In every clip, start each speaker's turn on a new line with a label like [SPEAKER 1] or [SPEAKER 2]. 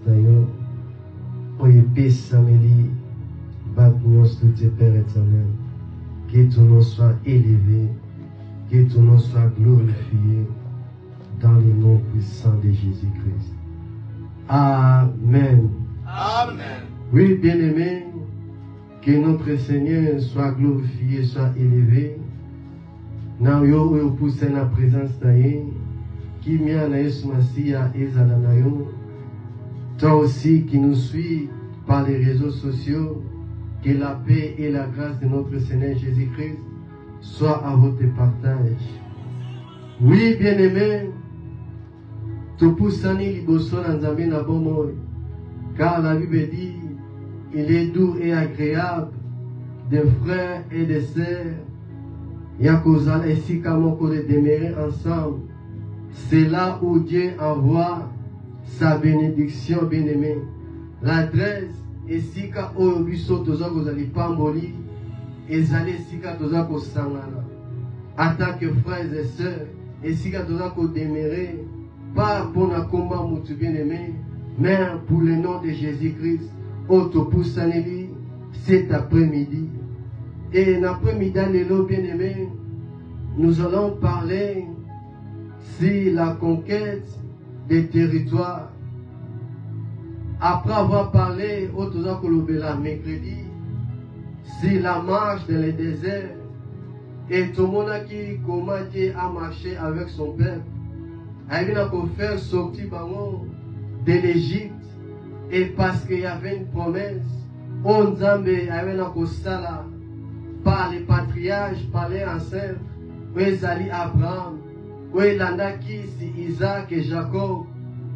[SPEAKER 1] D'ailleurs, oye paix Samélie, bâtons tout tes Père éternel, que ton nom soit élevé, que ton nom soit glorifié dans le nom puissant de Jésus-Christ. Amen.
[SPEAKER 2] Amen.
[SPEAKER 1] Oui, bien-aimés, que notre Seigneur soit glorifié, soit élevé. Now yo pousse la présence d'ailleurs, qui m'a na Yesu Masia ezala na yo. Toi aussi qui nous suis par les réseaux sociaux, que la paix et la grâce de notre Seigneur Jésus-Christ soient à votre partage. Oui, bien-aimés, tout poussani liboso na Nzambe na bomoi, car la Bible dit, il est doux et agréable des frères et des sœurs, Yakozala et Sikamoko de demeurer ensemble. C'est là où Dieu envoie sa bénédiction, bien-aimé. L'adresse est Sika Oyobiso Toza Kozali Pamboli et Zali Sika Toza Kosangana. En tant que frères et sœurs, et Sika Toza Kodemere, pas pour un combat moutu bien-aimé, mais pour le nom de Jésus-Christ, Autopoussaneli, cet après-midi. Et l'après-midi, bien-aimé, nous allons parler sur la conquête des territoires. Après avoir parlé au Toza Kolobela mercredi sur la marche dans le désert et tout le monde qui comment Dieu a marché avec son peuple, il a faire sortir de l'Égypte et parce qu'il y avait une promesse, on Zambé avait un sala par les patriarches, par les ancêtres, où ils allaient Abraham, où il en a qui c'est Isaac et Jacob.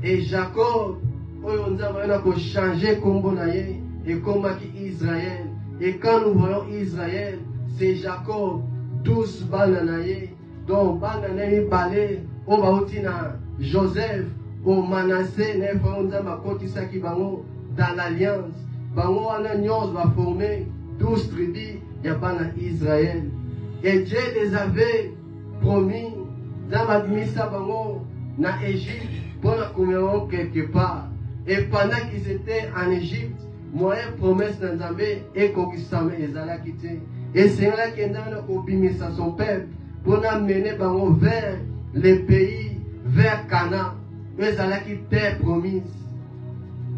[SPEAKER 1] Et Jacob, où on a changé comme Bonaye et comme Israël. Et quand nous voyons Israël, c'est Jacob, 12 bananaye. Donc, bananaye balé, on va outina Joseph, au Manassé, dans l'alliance. Bango Ananios va former 12 tribus, il y a pas Israël. Et Dieu les avait promis, dans l'administration bango, na Égypte, pour la communion quelque part. Et pendant qu'ils étaient en Égypte, moi, promesse dans Zambé et Kokisame et Zala quitté. Et c'est là qu'il y a un son peuple pour amener bango vers les pays, vers Canaan. Ils allaient quitter terre promise.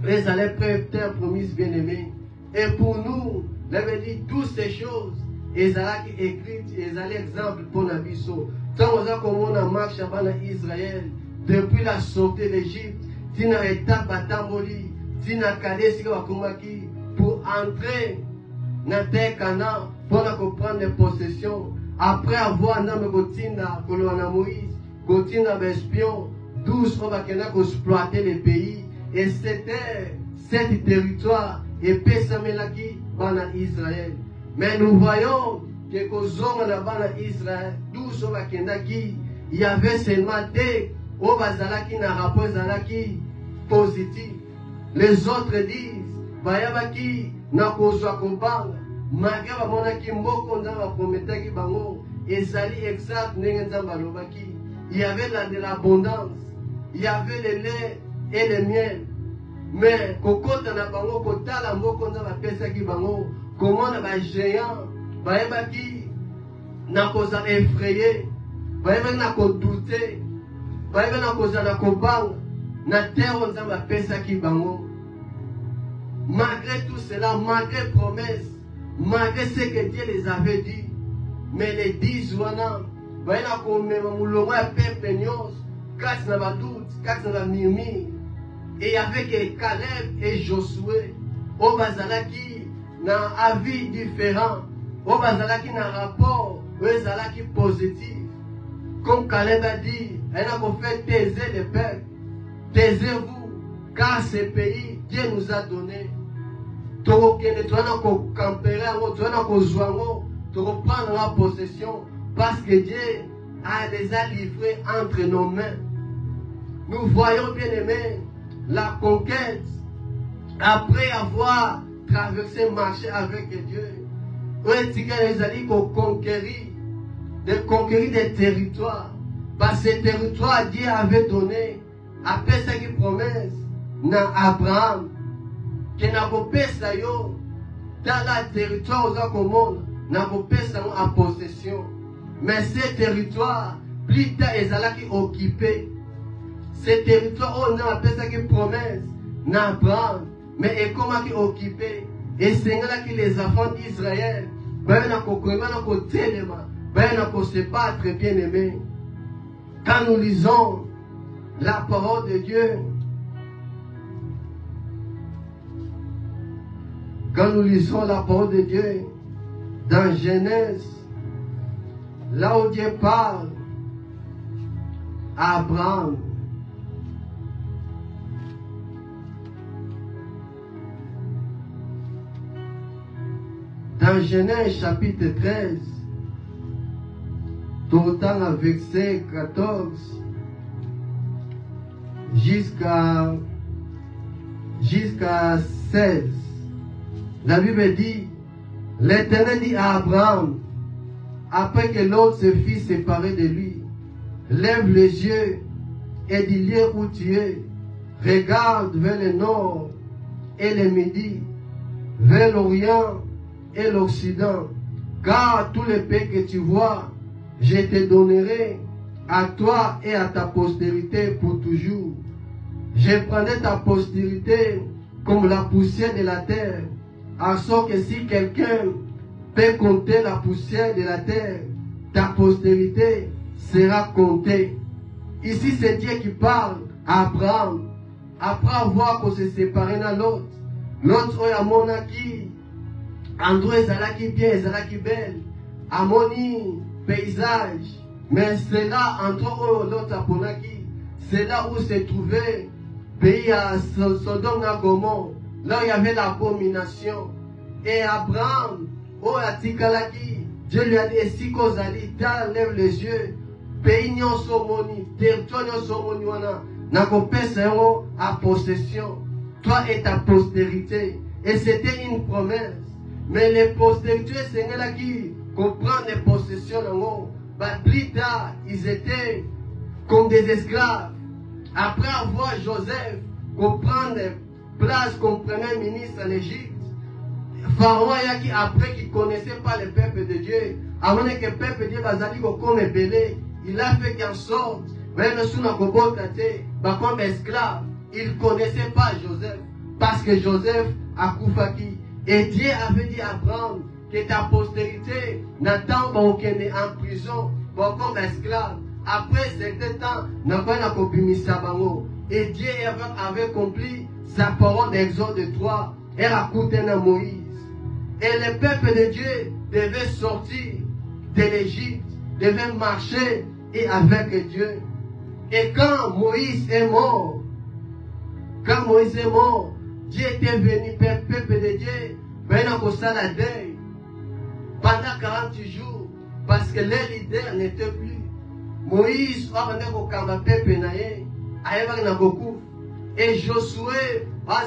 [SPEAKER 1] Ils allaient prendre terre promise bien-aimée. Et pour nous, il avait dit toutes ces choses. Ils allaient écrire, ils allaient exemple pour Nabiso. Tant qu'on a marché avant Israël, depuis la sortie d'Égypte, Tina étape à Tamboli, Tina Kadesi Wakumaki, pour entrer dans la terre Canaan, pour prendre les possessions. Après avoir nommé Gotina, Kolona Moïse, Gotina espion, 12 on va exploiter les pays. Et c'était cet territoire et Pesamelaki dans Israël. Mais nous voyons que dans Israël, 12 on va il y avait seulement des au bazalaki na rapport zalaki positif. Les autres disent, bayabaki na kozwa kobanga, malgré bamonaki mboko nzamba prometaki bango, ezali exact ndenge nzamba lobaki. Il y avait de l'abondance, il y avait le lait et le miel. Mais kokota na bango kotala mboko nzamba pesaki bango, comment na ba géant, bayabaki na koza effrayé, bayabaki na kodouter. Malgré tout cela, malgré promesse, malgré ce que Dieu les avait dit, mais les 10 wana, et avec Caleb et Josué, au Bazalaki, dans un avis différent, au Bazalaki, dans un rapport, au Bazalaki positif. Comme Caleb a dit, elle a fait taiser les peuples. Taisez-vous, car ce pays, Dieu nous a donné. Tu vas camper, tu vas prendre la possession, parce que Dieu a déjà livré entre nos mains. Nous voyons bien aimé la conquête, après avoir traversé, marché avec Dieu. Les alliés de conquérir des territoires. Parce que ces territoires, Dieu avait donné, après ça qui promesse, na Abraham que na kopesa yo dans la territoire oza komona na kopesa ngo en possession. Mais ce territoire plus tard ezalaki occupé. Ce territoire on a apesaki promesse na Abraham mais ekomaki occupé. Et c'est là que les enfants d'Israël ben na kokoyeba na kotelema ben na ko se battre, bien aimé. Quand nous lisons la parole de Dieu, quand nous lisons la parole de Dieu dans Genèse, là où Dieu parle à Abraham, dans Genèse chapitre 13, tout autant à verset 14 jusqu'à 16, la Bible dit, l'Éternel dit à Abraham, après que l'autre se fit séparer de lui, lève les yeux et du lieu où tu es, regarde vers le nord et le midi, vers l'Orient et l'Occident, car tous les pays que tu vois, je te donnerai à toi et à ta postérité pour toujours. Je prendrai ta postérité comme la poussière de la terre, en sorte que si quelqu'un peut compter la poussière de la terre, ta postérité sera comptée. Ici, c'est Dieu qui parle à Abraham, après avoir qu'on se séparé dans l'autre. L'autre, il y a mon acquis. Endroit ezalaki bien, ezalaki belle, harmonie, paysage, mais c'est là, endroit où l'autre aponaki, c'est là où se trouvait pays à Sodome et Gomorrhe, là où il y avait l'abomination. Et Abraham, oh atikalaki, Dieu lui a dit, si kozali, lève les yeux, pays nyonso moni, territoire nyonso moni wana, nakopesa yango à possession, toi et ta postérité. Et c'était une promesse. Mais les postérités, c'est là qui comprennent les possessions. Plus tard, ils étaient comme des esclaves. Après avoir Joseph prendre place comme premier ministre en Égypte, Pharaon, après qu'il ne connaissait pas le peuple de Dieu, avant que le peuple de Dieu comme belé, il a fait en sorte, même sous comme esclave, il ne connaissait pas Joseph, parce que Joseph a Koufaki. Et Dieu avait dit à Abraham que ta postérité n'attend pas aucun en prison, comme esclave. Après certain temps, n'a pas la et Dieu avait accompli sa parole d'Exode 3 et a coûté à Moïse. Et le peuple de Dieu devait sortir de l'Égypte, devait marcher et avec Dieu. Et quand Moïse est mort, Dieu était venu, peuple de Dieu, pendant 40 jours, parce que les leaders n'étaient plus. Moïse a rendu peuple et Josué a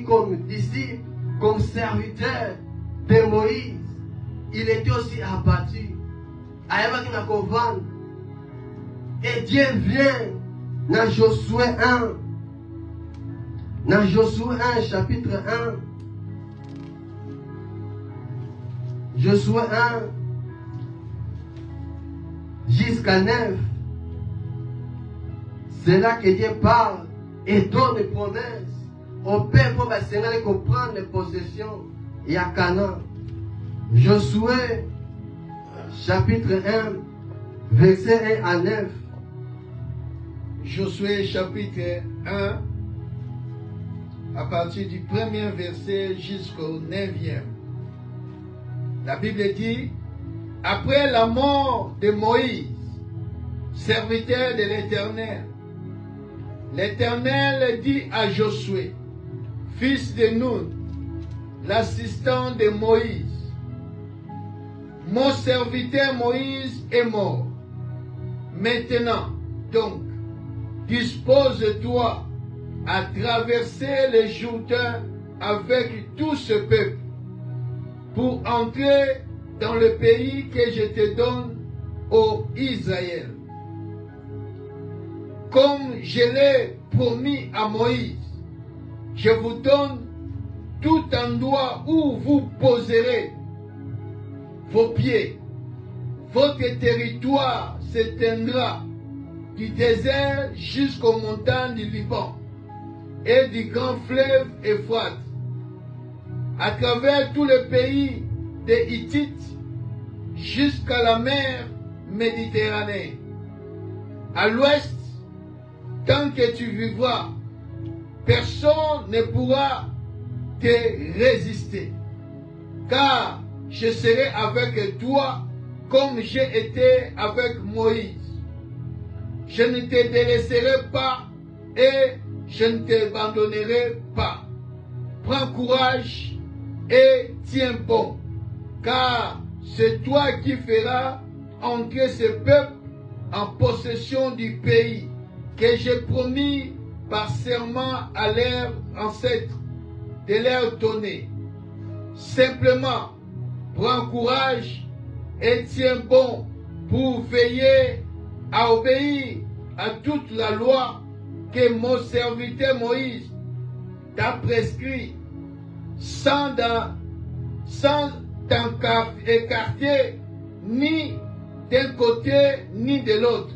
[SPEAKER 1] comme disciple, comme serviteur de Moïse. Il était aussi abattu. Et Dieu vient dans Josué 1. Dans Josué 1, chapitre 1. Josué 1 jusqu'à 9. C'est là que Dieu parle et donne des promesses au peuple pour prendre les possessions et à Canaan. Josué chapitre 1, verset 1 à 9.
[SPEAKER 2] Josué chapitre 1, à partir du premier verset jusqu'au 9e. La Bible dit, après la mort de Moïse, serviteur de l'Éternel, l'Éternel dit à Josué, fils de Nun, l'assistant de Moïse, mon serviteur Moïse est mort. Maintenant, donc, dispose-toi à traverser le Jourdain avec tout ce peuple pour entrer dans le pays que je te donne, ô Israël. Comme je l'ai promis à Moïse, je vous donne tout endroit où vous poserez vos pieds. Votre territoire s'étendra du désert jusqu'aux montagnes du Liban et du grand fleuve Euphrate, à travers tout le pays des Hittites jusqu'à la mer Méditerranée. À l'ouest, tant que tu vivras, personne ne pourra te résister, car je serai avec toi comme j'ai été avec Moïse. Je ne te délaisserai pas et je ne t'abandonnerai pas. Prends courage et tiens bon, car c'est toi qui feras entrer ce peuple en possession du pays que j'ai promis par serment à leurs ancêtres de leur donner. Simplement, prends courage et tiens bon pour veiller à obéir à toute la loi que mon serviteur Moïse t'a prescrit, sans t'écarter ni d'un côté ni de l'autre.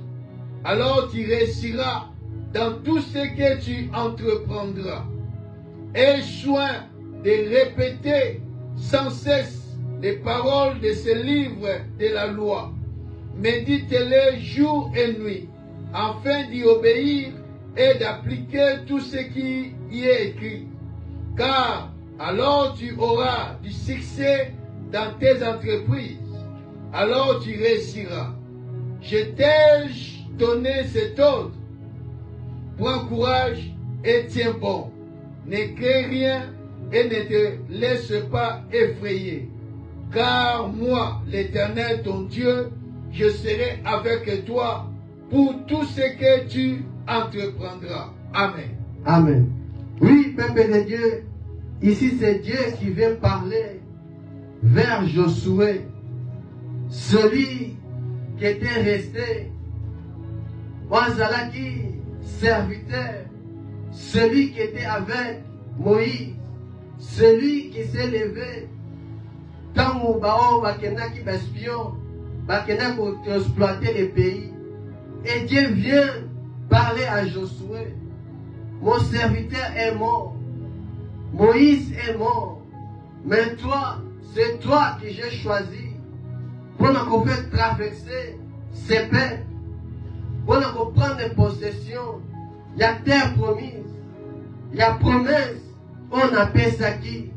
[SPEAKER 2] Alors tu réussiras dans tout ce que tu entreprendras. Aie soin de répéter sans cesse les paroles de ce livre de la loi. Médite-les jour et nuit, afin d'y obéir et d'appliquer tout ce qui y est écrit. Car alors tu auras du succès dans tes entreprises. Alors tu réussiras. Je t'ai donné cet ordre. Prends courage et tiens bon. Ne crains rien et ne te laisse pas effrayer. Car moi, l'Éternel ton Dieu, je serai avec toi pour tout ce que tu entreprendras. Amen.
[SPEAKER 1] Amen. Oui, peuple de Dieu, ici c'est Dieu qui vient parler vers Josué, celui qui était resté, Wazalaki, serviteur, celui qui était avec Moïse, celui qui s'est levé, tant au Bao, Bakenaki, Baspion, Bakenaki, exploiter les pays. Et Dieu vient parler à Josué. Mon serviteur est mort. Moïse est mort. Mais toi, c'est toi que j'ai choisi pour nous faire traverser ces peuples, pour nous prendre possession. Il y a terre promise. Il y a promesse. On appelle ça qui?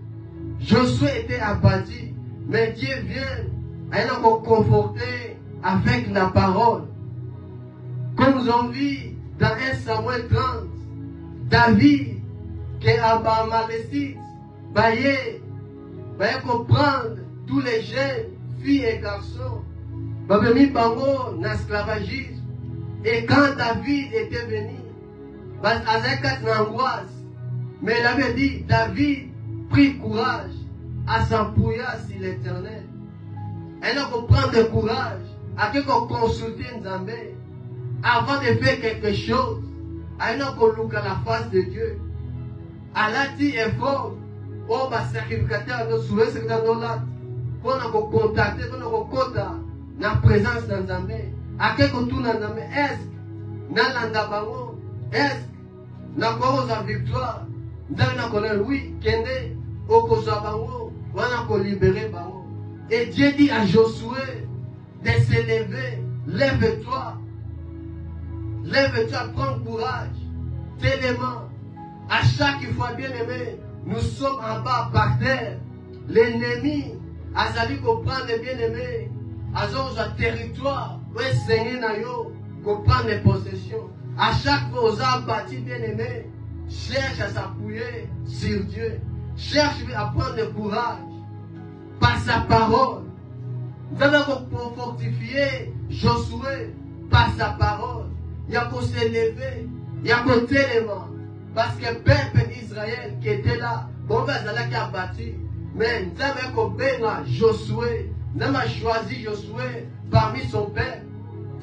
[SPEAKER 1] Josué était abattu. Mais Dieu vient à nous conforter avec la parole. Comme nous avons vu dans 1 Samuel 30, David, qui est à Amalekite, va comprendre tous les jeunes, filles et garçons, va venir dans l'esclavagisme. Et quand David était venu, il avait une angoisse. Mais il avait dit, David prit courage à s'appuyer sur l'Éternel. Et nous comprendre le courage à ce qu'on consulte Nzambé avant de faire quelque chose. À nous look à la face de Dieu. À la ti effort, on va sacrificateur nous souhaiter ce que nous là pour nous contacter, pour nous contacter la présence d'Nzambé. À quel qu'on tourne Nzambé, est-ce na landabango, est-ce na cause victoire. Nzambé na connaît oui, kende okozabango, wana ko libérer bango. Et Dieu dit à Josué de se lever, lève-toi. Lève-toi, prends courage. Tellement, à chaque fois, bien aimé, nous sommes en bas par terre. L'ennemi, Azali comprendre bien aimé, Azon un territoire, où est Seigneur Nayo, comprendre les possessions. À chaque fois, aux abattus bien aimé, cherche à s'appuyer sur Dieu. Cherche à prendre le courage par sa parole. Nous allons fortifier Josué par sa parole. Il y a qu'on s'est levé, il y a qu'on tellement. Parce que le peuple d'Israël qui était là, bon ben c'est qui a battu. Mais nous avons qu'on Josué, nous avons choisi Josué parmi son peuple.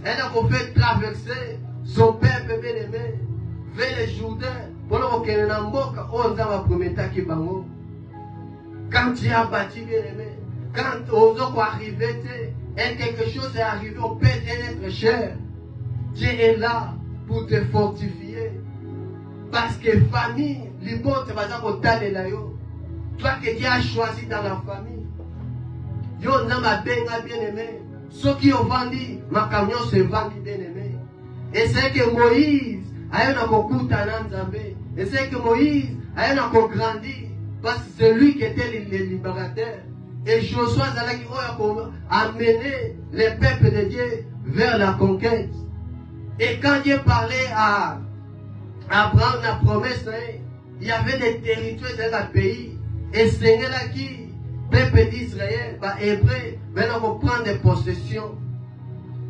[SPEAKER 1] Et nous avons fait traverser son peuple bien aimé vers le Jourdain Quand tu as bâti, bien aimé, quand on doit arriver, et quelque chose est arrivé, on peut être cher. Dieu est là pour te fortifier. Parce que famille, les bons, c'est pas ça qu'on t'a de là. Toi que Dieu a choisi dans la famille. Yo n'a ma bien aimé. Ceux qui ont vendu, ma camion se vendit bien aimé. Et c'est que Moïse a eu un beaucoup de et c'est que Moïse a eu un grandi. Parce que c'est lui qui était le libérateur. Et Josué a amené les peuples de Dieu vers la conquête. Et quand Dieu parlait à Abraham, la promesse, il y avait des territoires dans le pays. Et c'est là qui, peuple d'Israël, hébreu, maintenant on prend des possessions.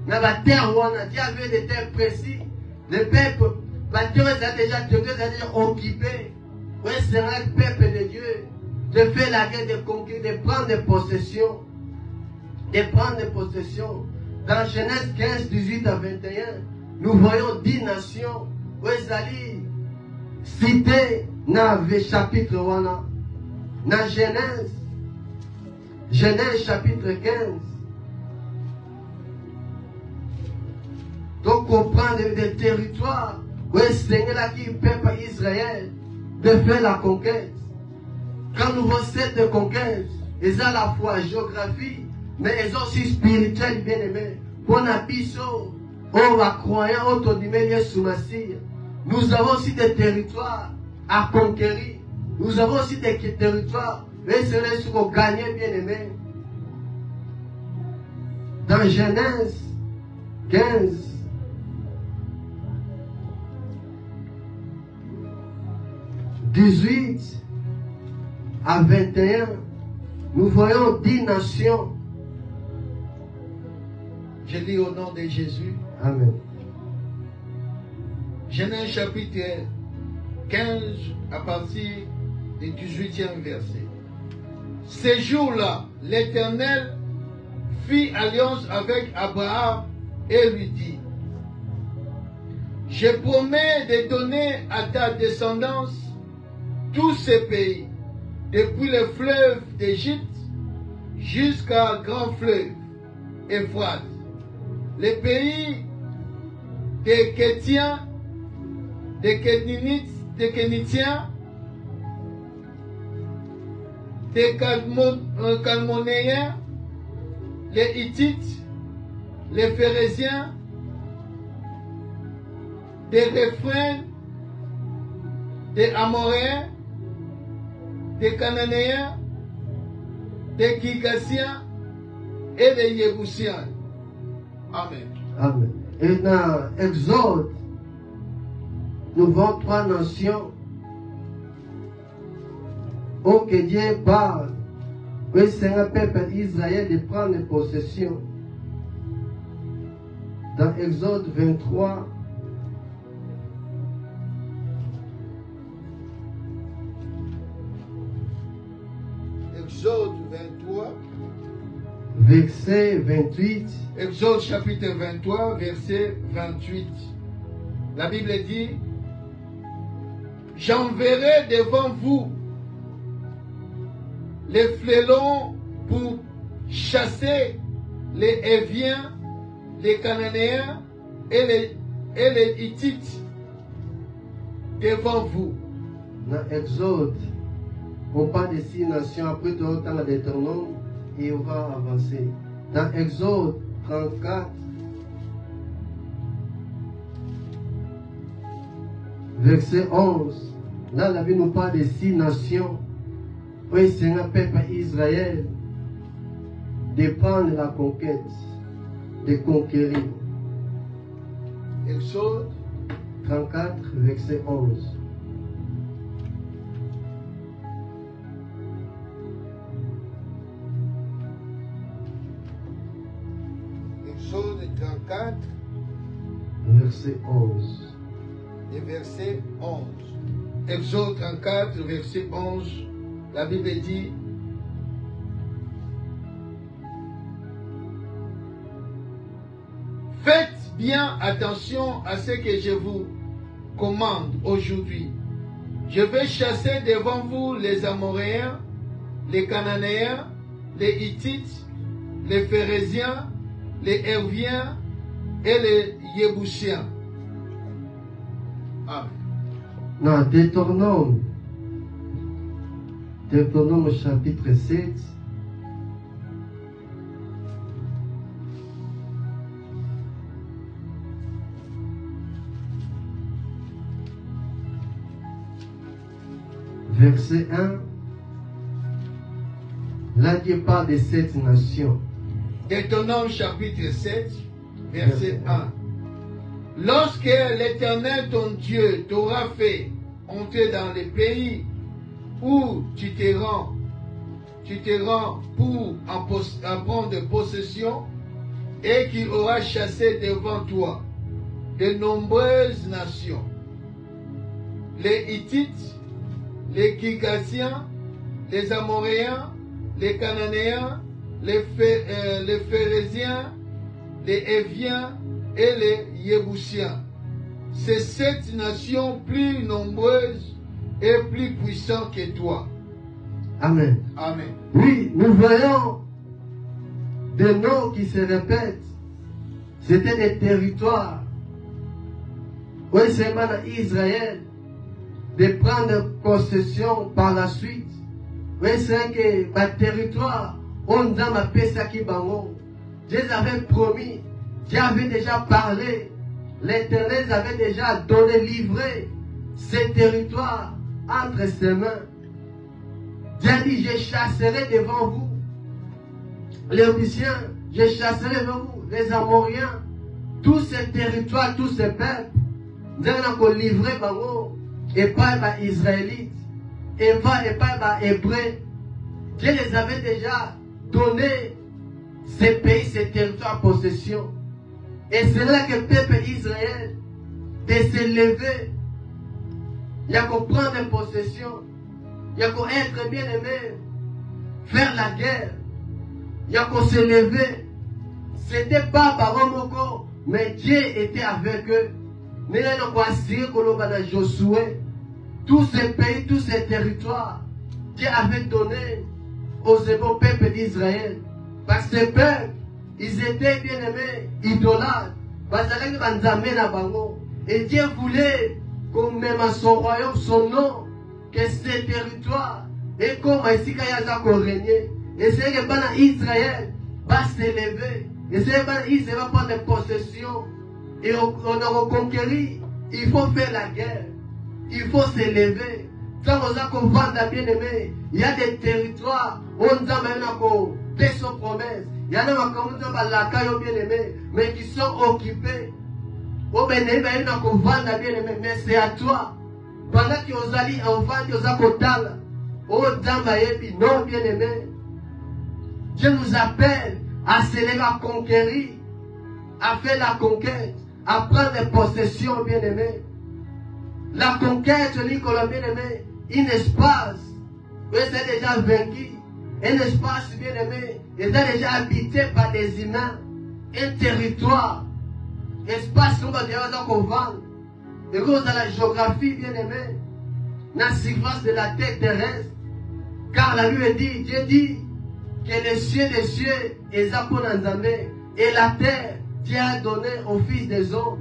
[SPEAKER 1] Dans la terre où on a dit, il y avait des terres précises. Les peuples, Dieu les a déjà occupés. Oui, c'est là le peuple de Dieu de faire la guerre, de conquérir, de prendre des possessions. De prendre des possessions. Dans Genèse 15, 18 à 21, nous voyons 10 nations. Où ils allaient citer dans le chapitre 1. Dans Genèse chapitre 15. Donc on prend des territoires où le Seigneur a dit au peuple Israël de faire la conquête. Quand nous voyons cette conquête, ils ont à la fois géographie, mais ils ont aussi spirituel bien aimé. Pour Nabiso, on va croire, nous avons aussi des territoires à conquérir. Nous avons aussi des territoires, mais c'est là pour gagner bien aimé. Dans Genèse 15, « 18 à 21, nous voyons 10 nations. »
[SPEAKER 2] Je lis au nom de Jésus.
[SPEAKER 1] Amen.
[SPEAKER 2] Genèse chapitre 15 à partir du 18e verset. Ces jours-là, l'Éternel fit alliance avec Abraham et lui dit, je promets de donner à ta descendance tous ces pays, depuis le fleuve d'Égypte jusqu'à grand fleuve, Euphrate, les pays des Kétiens, des Kénitiens, des Calmonéens, les Hittites, les Phérésiens, des Réphrains, des Amoréens, des Cananéens, des Gigassiens et des Yébousiens. Amen.
[SPEAKER 1] Amen. Et dans Exode, nous voyons 3 nations où que Dieu parle. Oui, c'est un peuple d'Israël de prendre possession. Dans Exode 23,
[SPEAKER 2] Exode 23,
[SPEAKER 1] verset 28.
[SPEAKER 2] Exode chapitre 23, verset 28. La Bible dit, j'enverrai devant vous les flélons pour chasser les Héviens, les Cananéens et les Hittites devant vous.
[SPEAKER 1] Dans Exode, on parle de 6 nations, après tout le temps de Deutéronome, et on va avancer. Dans Exode 34, verset 11, là la Bible nous parle de 6 nations. Oui, c'est un peuple Israël de prendre la conquête, de conquérir.
[SPEAKER 2] Exode
[SPEAKER 1] 34, verset 11.
[SPEAKER 2] Exode 34,
[SPEAKER 1] verset 11.
[SPEAKER 2] Et verset 11. Exode 34, verset 11. La Bible dit, faites bien attention à ce que je vous commande aujourd'hui. Je vais chasser devant vous les Amoréens, les Cananéens, les Hittites, les Phérésiens, les Herviens et les Yébousiens. Amen.
[SPEAKER 1] Non, Deutéronome chapitre 7. Verset 1. Là, Dieu parle de cette nation.
[SPEAKER 2] Deutéronome chapitre 7, verset 1. Lorsque l'Éternel ton Dieu t'aura fait entrer dans les pays où tu te rends pour en prendre possession, et qu'il aura chassé devant toi de nombreuses nations, les Hittites, les Girgasiens, les Amoréens, les Cananéens, les Phérésiens, les Héviens et les Yébousiens. C'est cette nation plus nombreuse et plus puissante que toi.
[SPEAKER 1] Amen.
[SPEAKER 2] Amen.
[SPEAKER 1] Oui, nous voyons des noms qui se répètent. C'était des territoires. Oui, c'est maintenant Israël de prendre possession par la suite. Oui, c'est que ma territoire, on a appelé ça qui bango. Dieu avait promis, Dieu avait déjà parlé, l'Éternel avait déjà donné, livré ces territoires entre ses mains. Dieu a dit, je chasserai devant vous les Égyptiens, je chasserai devant vous les Amoriens, tous ces territoires, tous ces peuples. Nous avons livré bango et pas les Israélites et pas les Hébreux. Dieu les avait déjà donné ces pays, ces territoires en possession. Et c'est là que le peuple d'Israël de se lever. Il y a qu'à prendre possession. Il y a qu'à être bien aimé. Faire la guerre. Il y a qu'à se lever. C'était pas Baron Moko, mais Dieu était avec eux. Mais il y a qu'à assurer que Josué, tous ces pays, tous ces territoires, Dieu avait donné aux beaux peuples d'Israël. Parce que ces peuples, ils étaient bien aimés, idolâtres. Et Dieu voulait qu'on mette à son royaume son nom, que ces territoires, et comme ici, il y a régner. Et c'est que Israël va s'élever. Et c'est que Israël va prendre possession. Et on a reconquéri. Il faut faire la guerre. Il faut s'élever. Quand on va bien aimé, il y a des territoires où on a même des promesses. Il y en a qui bien aimé, mais qui sont occupés. Mais c'est à toi. Pendant que vous allez en vente, vous allez non bien aimé. Dieu nous appelle à s'élever, à conquérir, à faire la conquête, à prendre possession bien aimé. La conquête, Nicolas bien aimé, un espace, vous êtes déjà vaincu, un espace bien aimé, vous êtes déjà habité par des humains, un territoire, espace où vous allez vendre, et vous avez la géographie bien aimé, la surface de la terre terrestre, car la Bible dit, Dieu dit, que les cieux des cieux, et la terre, Dieu a donné au Fils des hommes.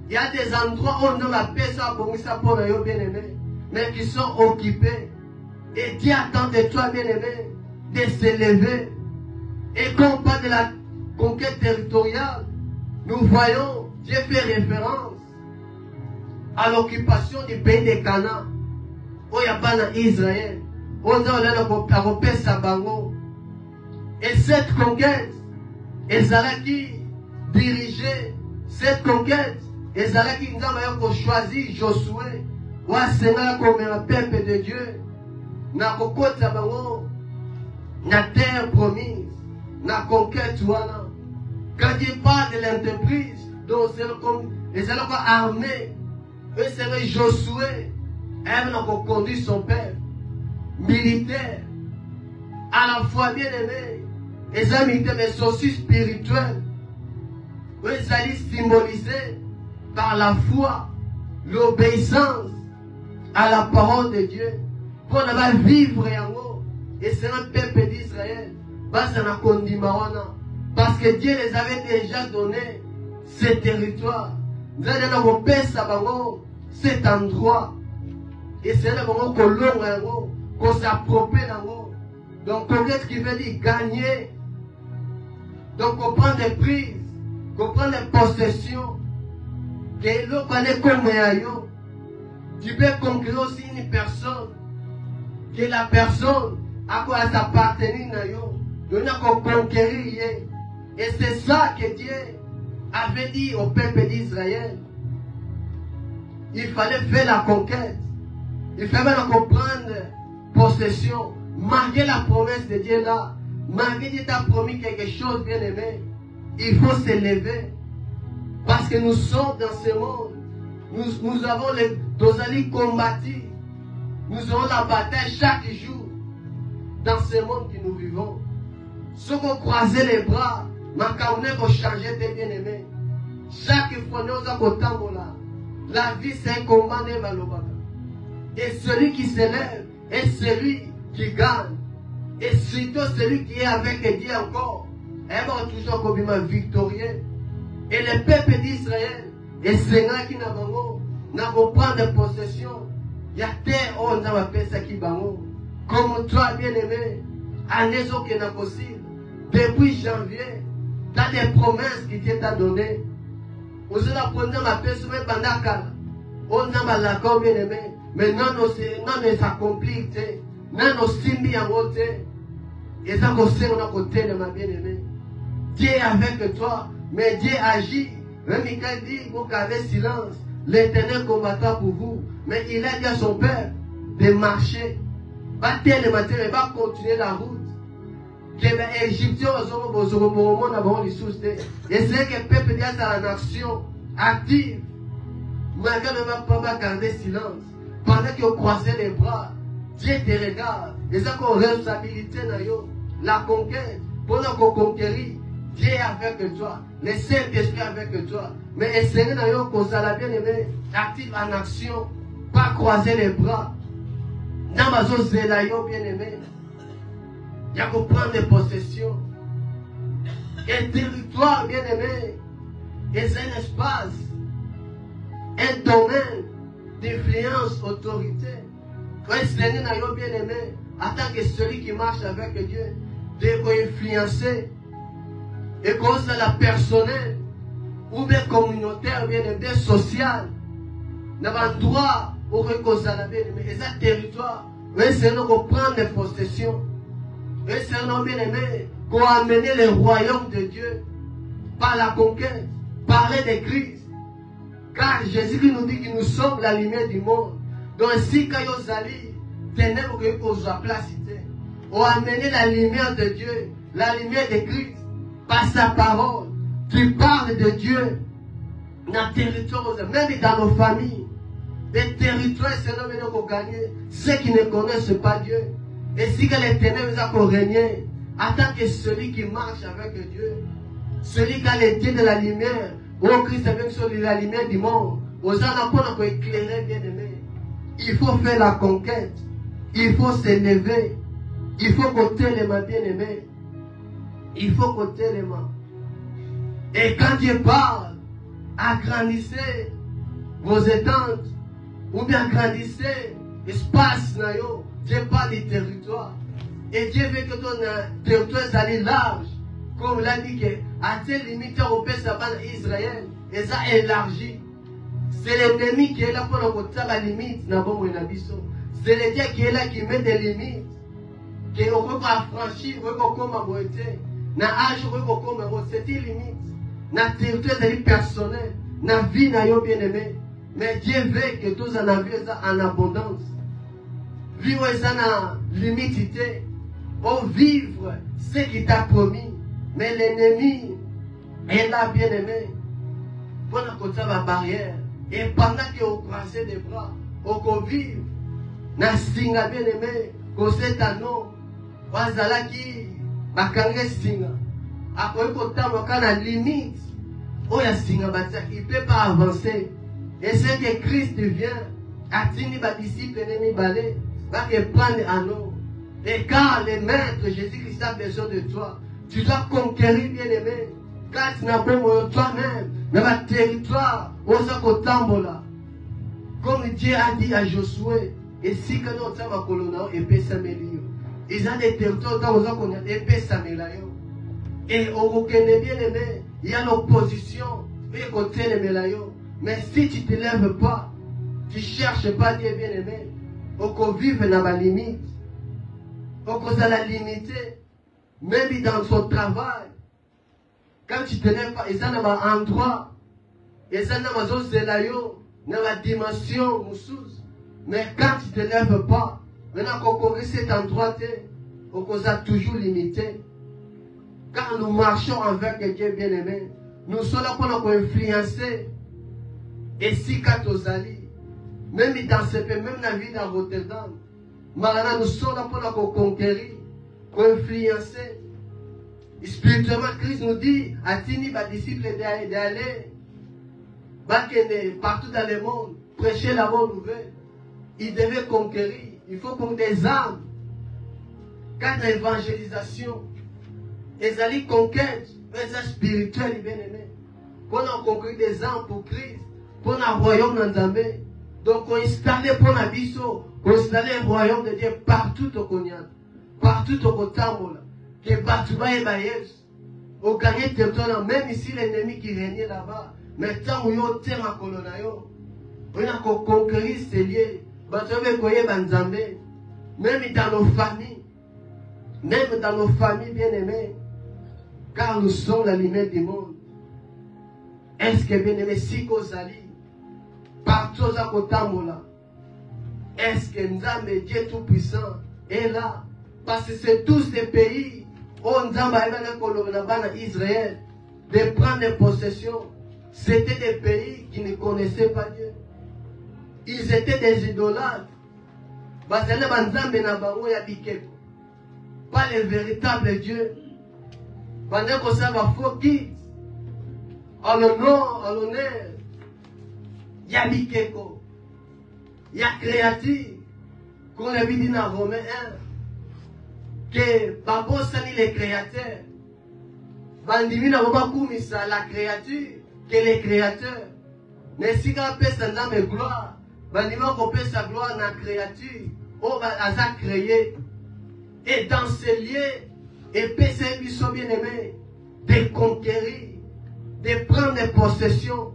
[SPEAKER 1] Il y a des endroits où on a appelé ça pour bien aimé, mais qui sont occupés. Et Dieu attend de toi, bien aimé, de s'élever. Et quand on parle de la conquête territoriale, nous voyons, Dieu fait référence à l'occupation du pays de Canaan, où il y a pas Israël, où on a repéré Sabango. Et cette conquête, Ezalaki dirigeait cette conquête. Ezalaki nous avons choisi Josué, ou Sénat comme un peuple de Dieu. Na kokota Sabango, na terre promise, na conquête wana. Quand il parle de l'entreprise, donc c'est comme les armés, eux c'est Josué, elle n'a conduit son peuple militaire, à la fois bien aimé, les amis militaires mais sont aussi spirituels. Eux ils allaient symboliser par la foi, l'obéissance à la parole de Dieu. Pour ne vivre yango. Et c'est un peuple d'Israël. Parce que Dieu les avait déjà donné ce territoire. Cet endroit. Et c'est là qu'on s'approprie. Donc, qu'est-ce qui veut dire gagner? Donc, on prend des prises, on prend des possessions. Que l'eau connaît comme yo. Tu peux conquérir aussi une personne. Que la personne a quoi s'appartenir à yo. Donc, on conquérir. Et c'est ça que Dieu avait dit au peuple d'Israël. Il fallait faire la conquête. Il fallait comprendre possession. Malgré la promesse de Dieu là, malgré Dieu t'a promis quelque chose, bien aimé, il faut s'élever. Parce que nous sommes dans ce monde. Nous avons les allons combattre. Nous avons la bataille chaque jour dans ce monde que nous vivons. Ceux qui ont croisé les bras, nous avons changé de bien aimé. Chaque fois nous avons là. La vie c'est un combat de malobaka. Et celui qui s'élève est celui qui gagne. Et surtout celui qui est avec Dieu encore. Elle va toujours comme un victorieux. Et le peuple d'Israël, et c'est là qui n'a pas prendre possession. Il y a terre où on a fait ça qui bango. Comme toi, bien aimé, à l'époque qui n'est possible. Depuis janvier, tu as des promesses qui t'ont données. On se l'a pris ma personne pendant qu'à. On a l'accord, bien aimé. Mais non, non, ça complique. Non, non, simbi en haut. Et ça, on sait, on a côté de ma bien-aimée. Dieu est avec toi, mais Dieu agit. Même Michael dit, vous gardez silence. L'Éternel combattra pour vous. Mais il a dit à son père de marcher. Va le matin, il va continuer la route. Que les Égyptiens ont les sources. Et c'est que le peuple dit à la nation active. Malgré ne va pas garder silence. Pendant qu'ils ont croisé les bras, Dieu te regarde. Et ça qu'on responsabilité dans yo. La conquête. Pendant qu'on conquérit, Dieu est avec toi. Le Saint-Esprit est avec toi. Mais essayez dans yo qu'on s'en a bien aimé. Active en action. Pas croiser les bras. Dans ma zone zélayo bien aimé. Il y a qu'on prendre des possessions. Un territoire bien aimé. Et c'est un espace. Un domaine d'influence, autorité. Quand Seigneur n'a bien aimé, en tant que celui qui marche avec Dieu, de influencer. Et comme ça, la personnelle, ou bien communautaire, bien aimé, social, n'a pas droit au réconciliation, bien aimé. Et ça, territoire, oui, Seigneur, qu'on prend des possessions. Oui, Seigneur, bien aimé, qu'on a amené le royaume de Dieu par la conquête, parler de Christ. Car Jésus nous dit que nous sommes la lumière du monde. Donc si quand vous allez, ténèbres que vous avez placé, on a amené la lumière de Dieu, la lumière de Christ, par sa parole, qui parle de Dieu, dans le territoire, même dans nos familles. Les territoires, c'est là que nous gagner. Ceux qui ne connaissent pas Dieu. Et si que les ténèbres ont régné, en tant que celui qui marche avec Dieu, celui qui a les dieux de la lumière, oh Christ avec sur la lumière du monde. Aux gens pour éclairer, bien aimé. Il faut faire la conquête. Il faut s'élever. Il faut côté les mains, bien aimé. Il faut côté les mains. Et quand Dieu parle, agrandissez vos étentes. Ou bien agrandissez l'espace. Dieu parle du territoire. Et Dieu veut que ton territoire soit large. Comme l'a dit que à telle limite européenne, ça va Israël. Et ça élargit. C'est l'ennemi qui est là pour nous faire la limite. C'est le Dieu qui est là qui met des limites. Que on peut pas franchir, on peut pas comme à beauté. Na âge, on peut pas comme à beauté. C'est une limite. Na territoire, c'est personnel. Na vie, na yo bien aimé. Mais Dieu veut que tous en aviez ça en abondance. Vivre ça na limitité. Ou vivre ce qui t'a promis. Mais l'ennemi est là, bien aimé. Pendant qu'on a la barrière. Et pendant qu'on croise les bras, on vit. Na singa, bien aimé. Qu'on sait un nom. Wazala qui bakangé singa. Après qu'on a la limite. Oh, ya singa, il ne peut pas avancer. Et c'est que Christ vient Atini ba disciple nemi balé, va que prendre anneau. Et car le maître Jésus-Christ a besoin de toi, tu dois conquérir, bien-aimé. Car tu n'as pas toi-même, mais le territoire, on s'en là. Comme Dieu a dit à Josué, et si que nous sommes à Colonna, et Pessamélio, ils ont des territoires dans les qu'on a et Pessamélio. Et au reconnaît bien aimé, il y a l'opposition, mais côté les Mélayo. Mais si tu ne te lèves pas, tu ne cherches pas Dieu bien aimé, on vivre dans la limite, on a la limiter, même dans son travail. Quand tu ne te lèves pas, ils ont un endroit, ils ont un zélayo, dans la dimension, mais quand tu ne te lèves pas, maintenant qu'on corrige cet endroit, on a toujours limité. Car nous marchons avec Dieu bien-aimé, nous sommes là pour nous influencer. Et si quand nous allons, même dans ce pays, même dans la vie dans Rotterdam, maintenant nous sommes là pour nous conquérir, pour influencer. Spirituellement, Christ nous dit à Tini, les disciples d'aller partout dans le monde, prêcher la bonne nouvelle. Ils devaient conquérir. Il faut qu'on ait des âmes. Quand l'évangélisation, les alliés conquêtent, les âmes spirituelles, bien aimés. Qu'on a conquis des âmes pour Christ, pour un royaume d'Andamé. Donc on installait pour la biso, on installait le royaume de Dieu partout au Cognac, partout au Cotambola, que Batouba et Bayes, on gagnait le territoire, même ici l'ennemi qui régnait là-bas. Mais tant où on tient à Colonayo, on a conquérir ces lieux, même dans nos familles, bien aimés, car nous sommes la lumière du monde. Est-ce que bien aimé, si Kozali, partout à Kotamola, est-ce que Nzambe, Dieu Tout-Puissant, est là? Parce que c'est tous ces pays où Nzambe a Israël, de prendre possession. C'était des pays qui ne connaissaient pas Dieu. Ils étaient des idolâtres. Pas le véritable Dieu. Pendant qu'on s'en va faux guide, en l'honneur, en l'honneur, il y a Bikeko, il y a créatif, qu'on a vu dans Romains 1, que Babo Sani le créateur, Bandimi n'a pas commis la créature, que les créateurs. Mais si on peut sa gloire, Bandimi on peut sa gloire dans la créature, on va la créer. Et dans ces lieux, et péché lui sont bien aimés, de conquérir, de prendre des possessions,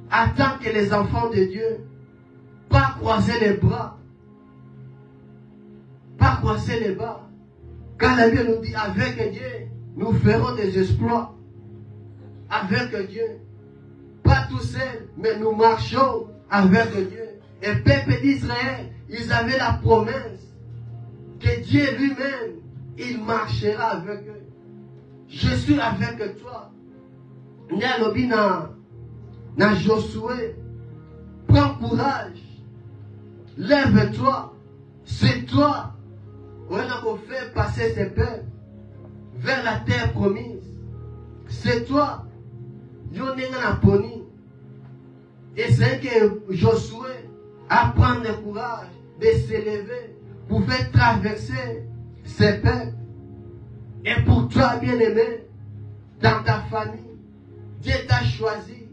[SPEAKER 1] attend que les enfants de Dieu, pas croiser les bras, pas croiser les bras. Car la Bible nous dit, avec Dieu, nous ferons des exploits. Avec Dieu. Pas tout seul, mais nous marchons avec Dieu. Et le peuple d'Israël, ils avaient la promesse que Dieu lui-même, il marchera avec eux. Je suis avec toi. Dans Josué, prends courage. Lève-toi. C'est toi. On a fait passer ces peuples vers la terre promise. C'est toi. Et c'est que Josué a pris le courage de s'élever pour faire traverser ces peuples. Et pour toi, bien-aimé, dans ta famille, Dieu t'a choisi.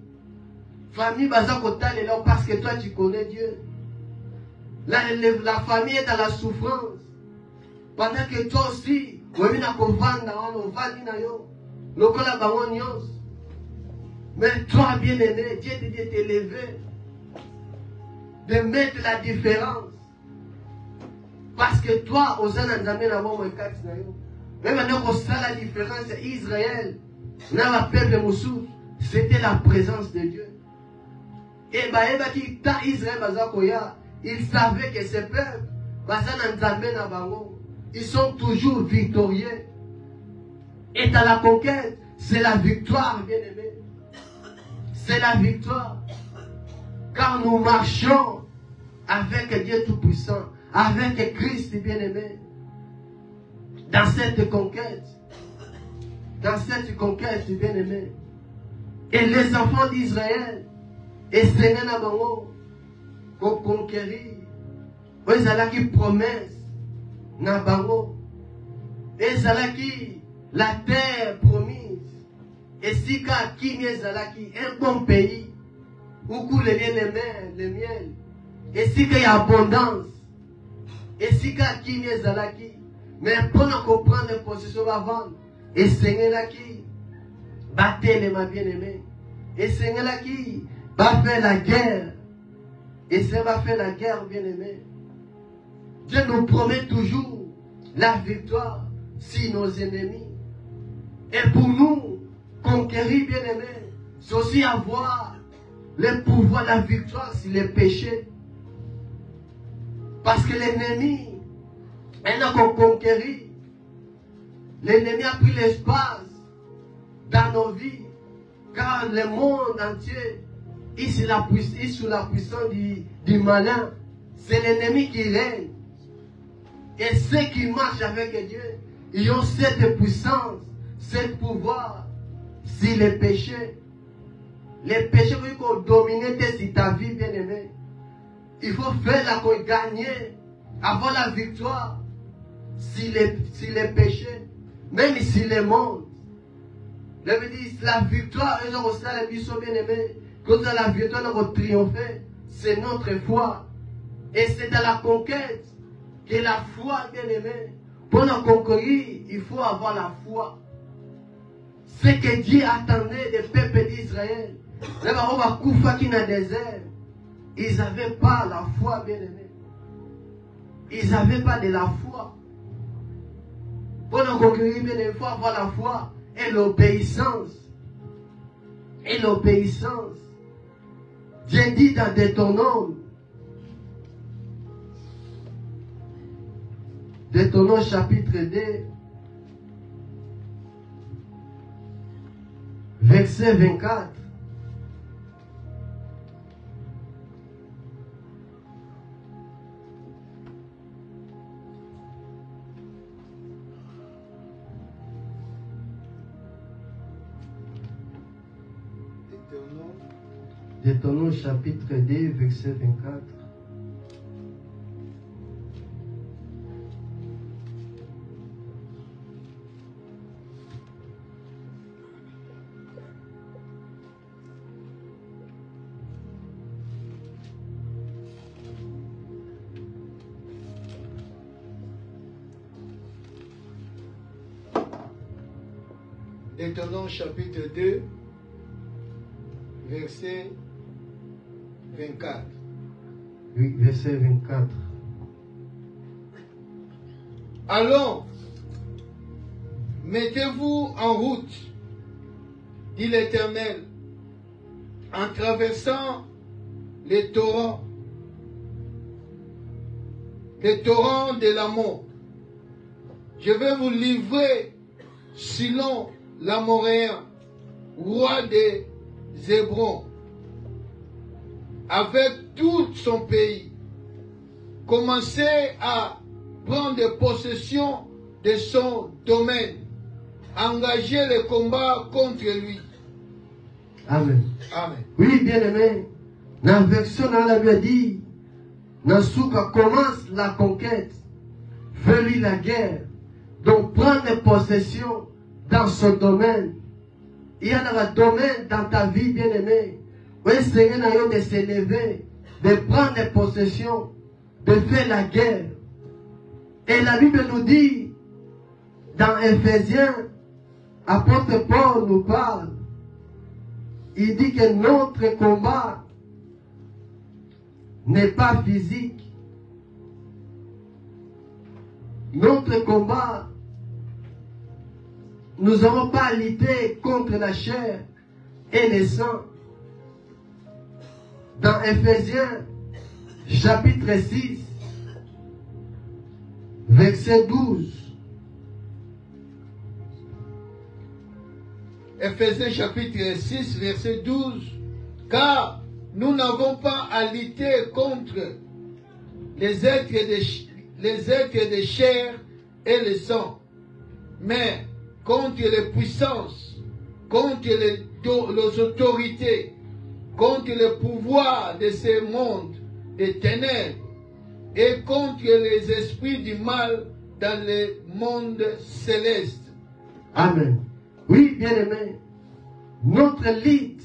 [SPEAKER 1] Famille, parce que toi, tu connais Dieu. La famille est dans la souffrance. Pendant que toi aussi, mais toi, bien-aimé, Dieu te dit de t'élever, de mettre la différence. Parce que toi, aux gens n'ont pas moins 4. Mais maintenant qu'on sait la différence, Israël, dans le peuple Moussou, c'était la présence de Dieu. Et Israël, ils savaient que ces peuples, ils sont toujours victorieux. Et dans la conquête, c'est la victoire, bien-aimé. C'est la victoire. Car nous marchons avec Dieu Tout-Puissant, avec Christ, bien-aimé. Dans cette conquête, bien-aimé. Et les enfants d'Israël, et Seigneur, pour conquérir. Ezalaki promesse na bango. Ezalaki la terre promise. Et si Kini ezalaki un bon pays où coule le miel. Et si qu'il y a abondance. Et si Kini ezalaki. Mais pour nous comprendre les possessions avant. Et Seigneur là qui battait les ma bien-aimés. Et Seigneur là qui va faire la guerre. Et ça va faire la guerre, bien-aimés. Dieu nous promet toujours la victoire sur nos ennemis. Et pour nous, conquérir, bien-aimés, c'est aussi avoir le pouvoir, la victoire sur les péchés. Parce que l'ennemi, il n'a qu'à conquérir. L'ennemi a pris l'espace dans nos vies. Car le monde entier est sous la puissance du malin. C'est l'ennemi qui règne. Et ceux qui marchent avec Dieu, ils ont cette puissance, ce pouvoir sur les péchés. Les péchés qui ont dominé sur ta vie, bien-aimé. Il faut faire la gagner, avoir la victoire sur les péchés, même sur le monde. Je veux dire, la victoire, et nous les bisous bien-aimés, quand la victoire, nous triompher, c'est notre foi. Et c'est dans la conquête que la foi, bien-aimé. Pour nous conquérir, il faut avoir la foi. Ce que Dieu attendait des peuples d'Israël. Les barons Koufa qui dans le désert, ils n'avaient pas la foi, bien-aimé. Ils n'avaient pas de la foi. Pour nous conquérir, bien-aimé, il faut avoir la foi et l'obéissance. Et l'obéissance. Dieu dit dans Deutéronome, Deutéronome chapitre 2, verset 24. Deutéronome chapitre 2, verset 24.
[SPEAKER 2] Deutéronome chapitre 2, verset 24.
[SPEAKER 1] Oui, verset 24.
[SPEAKER 2] Allons, mettez-vous en route, dit l'Éternel, en traversant les torrents de l'amour. Je vais vous livrer Silon l'Amoréen, roi des Hébrons, avec tout son pays. Commencez à prendre possession de son domaine. Engagez le combat contre lui.
[SPEAKER 1] Amen.
[SPEAKER 2] Amen.
[SPEAKER 1] Oui, bien-aimé. Dans la version, on a dit, Nasuka commence la conquête, fait-lui la guerre. Donc, prendre possession dans son domaine. Il y a un domaine dans ta vie, bien-aimé. Où Seigneur de s'élever, de prendre possession, de faire la guerre. Et la Bible nous dit, dans Éphésiens, apôtre Paul nous parle. Il dit que notre combat n'est pas physique. Notre combat, nous n'avons pas à lutter contre la chair et le sang. Dans Éphésiens, chapitre 6, verset 12.
[SPEAKER 2] Éphésiens chapitre 6, verset 12. Car nous n'avons pas à lutter contre les êtres de chair et le sang, mais contre les puissances, contre les autorités, contre le pouvoir de ce monde des ténèbres et contre les esprits du mal dans le monde céleste.
[SPEAKER 1] Amen. Oui, bien-aimé, notre lutte,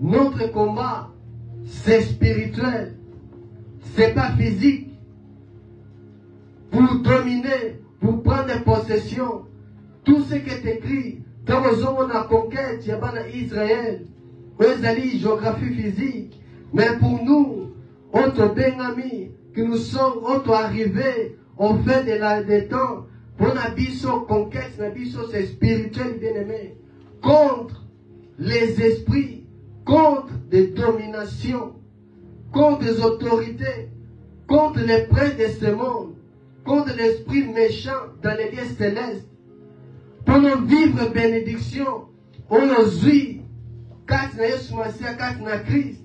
[SPEAKER 1] notre combat, c'est spirituel, c'est pas physique. Pour dominer, pour prendre possession, tout ce qui est écrit, dans la conquête, il y a Israël, une géographie physique, mais pour nous, autres Benami, que nous sommes arrivés au fin des temps, pour la conquête, c'est spirituel, bien-aimé, contre les esprits, contre des dominations, contre les autorités, contre les princes de ce monde, contre l'esprit méchant dans les lieux célestes. Pour nous vivre bénédiction, on nous vit, quand nous sommes quand nous Christ,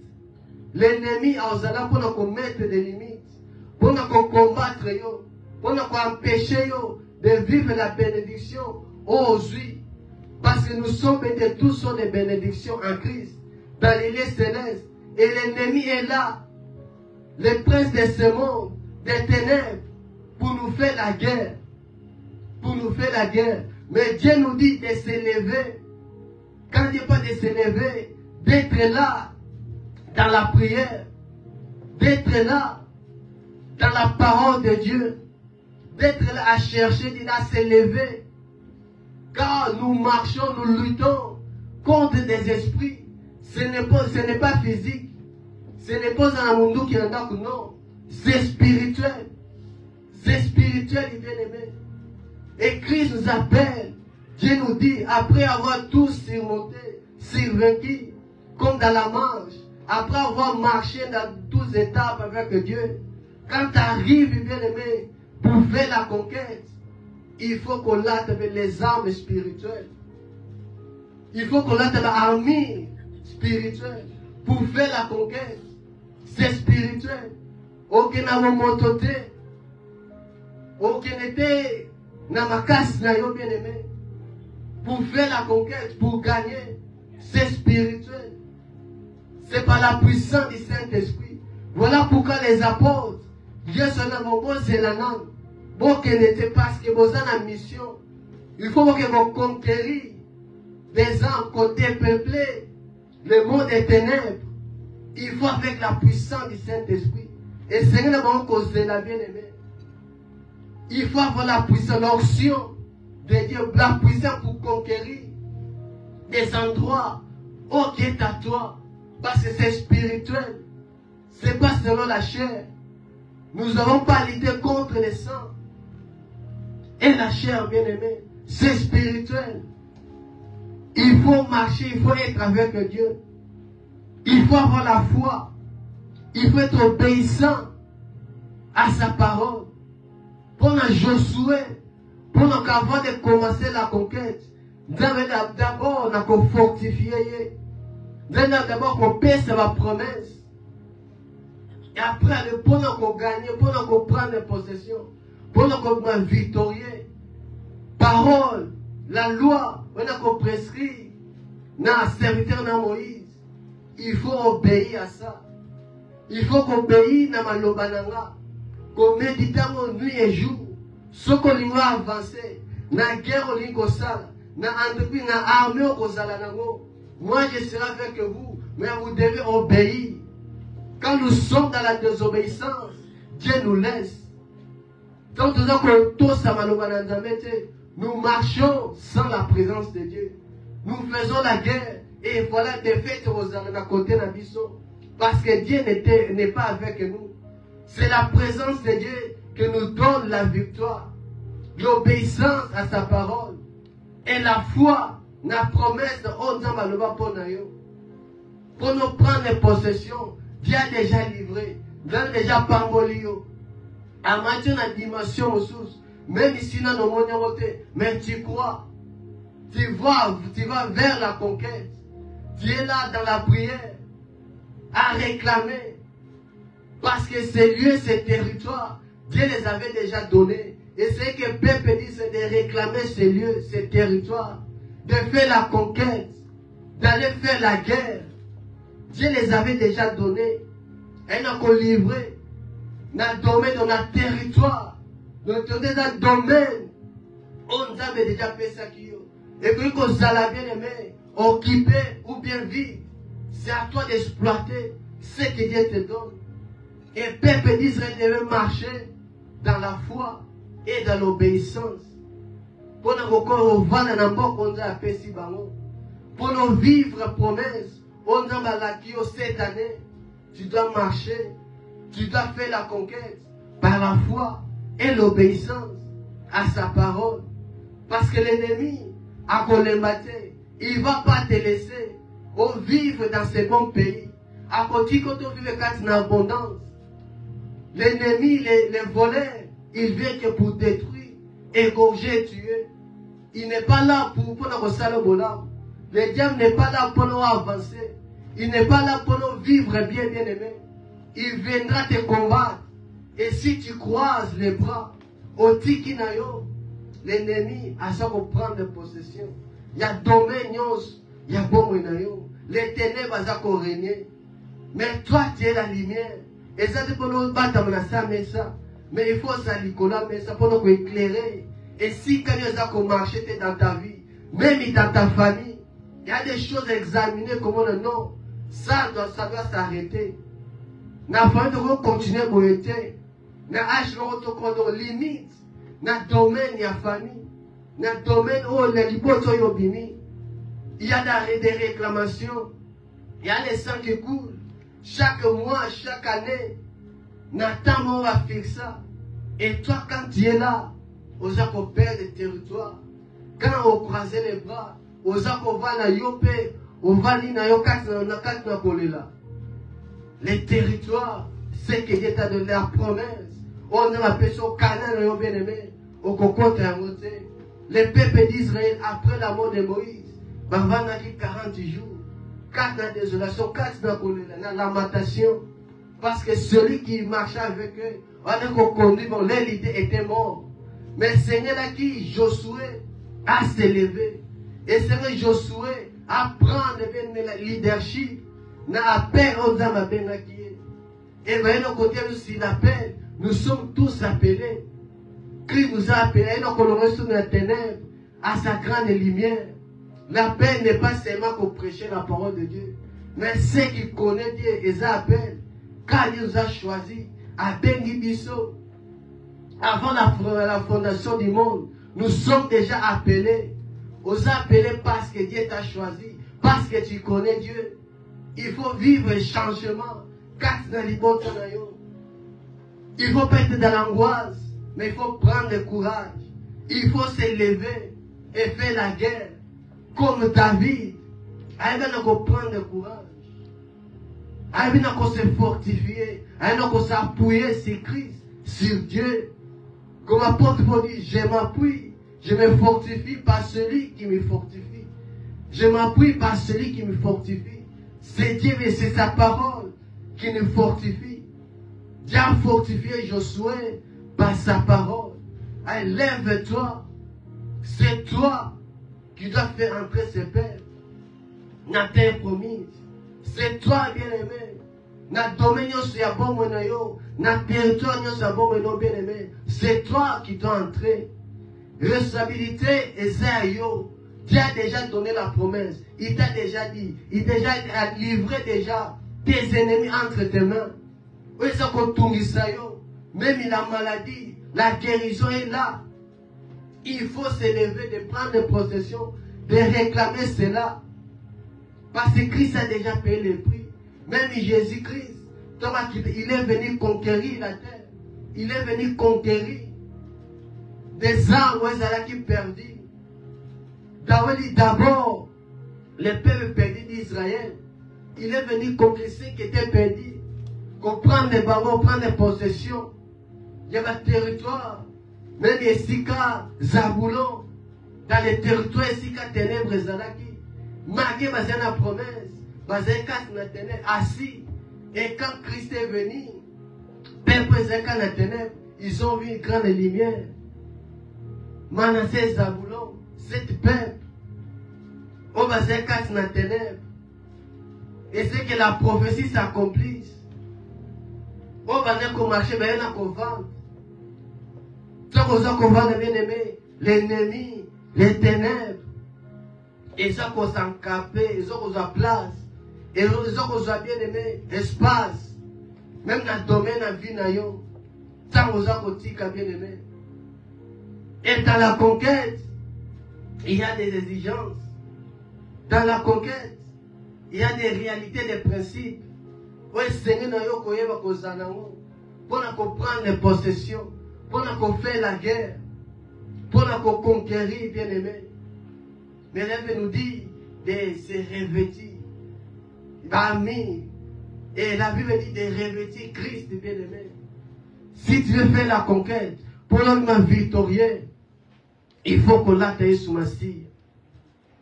[SPEAKER 1] l'ennemi a osé pour nous mettre des limites, pour nous combattre, pour nous empêcher de vivre la bénédiction aujourd'hui. Parce que nous sommes tous sont des bénédictions en Christ, dans les lieux célestes. Et l'ennemi est là, le prince de ce monde, des ténèbres, pour nous faire la guerre. Pour nous faire la guerre. Mais Dieu nous dit de s'élever. Quand Dieu parle de s'élever, d'être là, dans la prière, d'être là, dans la parole de Dieu, d'être là à chercher, à s'élever. Car nous marchons, nous luttons contre des esprits. Ce n'est pas physique. Ce n'est pas un monde qui est là, non. C'est spirituel. C'est spirituel, bien-aimé. Et Christ nous appelle. Dieu nous dit, après avoir tout surmonté, survaincu, comme dans la marche, après avoir marché dans 12 étapes avec Dieu, quand tu arrives, bien-aimé, pour faire la conquête, il faut qu'on l'atte avec les armes spirituelles. Il faut qu'on l'atte avec l'armure spirituelle pour faire la conquête. C'est spirituel. Aucun n'a monté. Aucun était dans ma casse, bien-aimé. Pour faire la conquête, pour gagner, c'est spirituel. C'est par la puissance du Saint-Esprit. Voilà pourquoi les apôtres, Dieu s'en a mon bon, c'est la langue. Bon, qu'il n'était pas ce que vous avez en mission. Il faut que vous conquériez les âmes, qu'on dépeuplez le monde des ténèbres. Il faut avec la puissance du Saint-Esprit. Et c'est une bonne cause de la bien-aimée. Il faut avoir la puissance, l'onction de Dieu, la puissance pour conquérir des endroits qui est à toi. Parce que c'est spirituel. Ce n'est pas selon la chair. Nous n'avons pas lutter contre le sang et la chair, bien-aimée. C'est spirituel. Il faut marcher, il faut être avec Dieu. Il faut avoir la foi. Il faut être obéissant à sa parole. Pour Josué, pour avant de commencer la conquête, d'abord on a qu'on fortifier. D'abord qu'on paie sa promesse. Et après, pour qu'on gagne, pour qu'on prenne possession, pour qu'on victorieux. Parole, la loi, on a qu'on prescrit dans le serviteur de Moïse. Il faut obéir à ça. Il faut qu'on obéisse dans ma lobananga. Qu'on médite nuit et jour. Ce qu'on va avancer. Dans la guerre, on va sala. Dans l'entreprise, dans l'armée, on va nango. Moi, je serai avec vous. Mais vous devez obéir. Quand nous sommes dans la désobéissance, Dieu nous laisse. Donc, nous marchons sans la présence de Dieu. Nous faisons la guerre. Et voilà des fêtes à côté de Nabiso. Parce que Dieu n'est pas avec nous. C'est la présence de Dieu qui nous donne la victoire. L'obéissance à sa parole. Et la foi, la promesse de Ozambaloba Ponayo. Pour nous prendre possession, Dieu a déjà livré. Dieu a déjà parmolio. À maintenant la dimension aux sources. Même ici dans nos mondes, mais tu crois. Tu vas vers la conquête. Dieu est là dans la prière. À réclamer. Parce que ces lieux, ces territoires, Dieu les avait déjà donnés. Et c'est que Peuple dit, c'est de réclamer ces lieux, ces territoires. De faire la conquête. D'aller faire la guerre. Dieu les avait déjà donnés. Elle n'a qu'à livrer. Dans le domaine, dans le territoire. Dans le domaine. On a déjà fait ça qui est. Et que vous allez bien aimer, occuper ou bien vivre. C'est à toi d'exploiter ce que Dieu te donne. Et le peuple d'Israël devait marcher dans la foi et dans l'obéissance. Pour nous vendre dans le monde, on a fait si bon. Pour nous vivre la promesse, on a malaki cette année. Tu dois marcher, tu dois faire la conquête par la foi et l'obéissance à sa parole. Parce que l'ennemi, à Colématé, il ne va pas te laisser vivre dans ce bon pays. À côté, quand on vit en abondance, l'ennemi, les voleurs, il vient que pour détruire, égorger, tuer. Il n'est pas là pour nous saler. Le diable n'est pas là pour nous avancer. Il n'est pas là pour nous vivre bien, bien aimé. Il viendra te combattre. Et si tu croises les bras, au tikinayo, l'ennemi a ça pour prendre possession. Il y a domaine, il y a bon moyen. Les ténèbres ont régné. Mais toi, tu es la lumière. Et ça, c'est pour nous battre ça. Mais il faut ça, Nicolas, mais ça pour nous éclairer. Et si quand il y a marché dans ta vie, même dans ta famille, il y a des choses à examiner comme le nom. Ça doit s'arrêter. La famille doit continuer à être. Na âge doit limite. Na domaine, il y a famille. Na domaine où les libotos yobimi. Il y a des réclamations. Il y a les sangs qui coulent. Chaque mois, chaque année. Nathan on va faire ça. Et toi, quand tu es là, on a qu'on perd le territoire. Quand on croise les bras, on a qu'on va na yopé, on va na yokat na kolela. Les territoires, c'est que Dieu t'a donné la promesse. On a appelé ça au Canaan, bien aimé, au cocotte à monter. Les peuples d'Israël, après la mort de Moïse, va 40 jours. 4 dans la désolation, 4 dans la lamentation. Parce que celui qui marchait avec eux, on a connu, bon, l'idée était mort. Mais le Seigneur a qui Josué a s'élevé. Et Seigneur Josué a prendre le leadership. N'a appel aux âmes à Benakié. Et voyez, nos côtés aussi l'appel. Nous sommes tous appelés. Christ nous a appelés. Et nous colorons sur la ténèbres à sa grande lumière. L'appel n'est pas seulement pour prêcher la parole de Dieu. Mais ceux qui connaissent Dieu, ils appellent. Car il nous a choisis à Bengi Bisso. Avant la fondation du monde, nous sommes déjà appelés. Aux appelés parce que Dieu t'a choisi. Parce que tu connais Dieu. Il faut vivre un changement. Il faut pas être dans l'angoisse. Mais il faut prendre le courage. Il faut s'élever et faire la guerre. Comme David. Il faut prendre le courage. Il faut se fortifier. Il faut s'appuyer sur Christ, sur Dieu. Comme l'apôtre Paul dit, je m'appuie, je me fortifie par celui qui me fortifie. Je m'appuie par celui qui me fortifie. C'est Dieu, mais c'est sa parole qui nous fortifie. Dieu a fortifié Josué par sa parole. Allez, lève-toi. C'est toi qui dois faire entrer ce peuple dans la terre promise. C'est toi, bien-aimé. Dans le domaine, dans le territoire, bien-aimé. C'est toi qui dois entrer. Responsabilité et Zéaïo. Dieu a déjà donné la promesse. Il t'a déjà dit. Il a livré déjà tes ennemis entre tes mains. Même la maladie, la guérison est là. Il faut s'élever, de prendre possession, de réclamer cela. Parce que Christ a déjà payé le prix. Même Jésus-Christ, il est venu conquérir la terre. Il est venu conquérir des âmes qui perdus. D'abord, le peuple perdu d'Israël, il est venu conquérir ceux qui étaient perdus. Qu'on prenne des ballons, prendre des possessions. Il y a un territoire. Même ici, Zaboulon, dans les territoires ici, ténèbres, Zalaki, marqué dans la promesse, dans les ténèbres, assis. Et quand Christ est venu, peuple les ténèbres, ils ont vu une grande lumière. Manassé, Zaboulon, cette peuple, on va dans les ténèbres. Et c'est que la prophétie s'accomplisse. On va dire qu'on marche, mais il y en a qu'on vend. Ça qu'on vend, bien aimé, l'ennemi, les ténèbres. Et ça qu'on s'en capé, et ça qu'on a place. Et ça qu'on a bien aimé, espace. Même dans le domaine de la vie, ça qu'on a bien aimé. Et dans la conquête, il y a des exigences. Dans la conquête, il y a des réalités, des principes. Pour prendre les possessions, pour faire la guerre, pour conquérir, bien aimé. Mais elle nous dit de se revêtir. Et la Bible dit de revêtir Christ, bien aimé. Si tu veux faire la conquête, pour l'homme victorieux, il faut qu'on l'atteigne sous ma cire.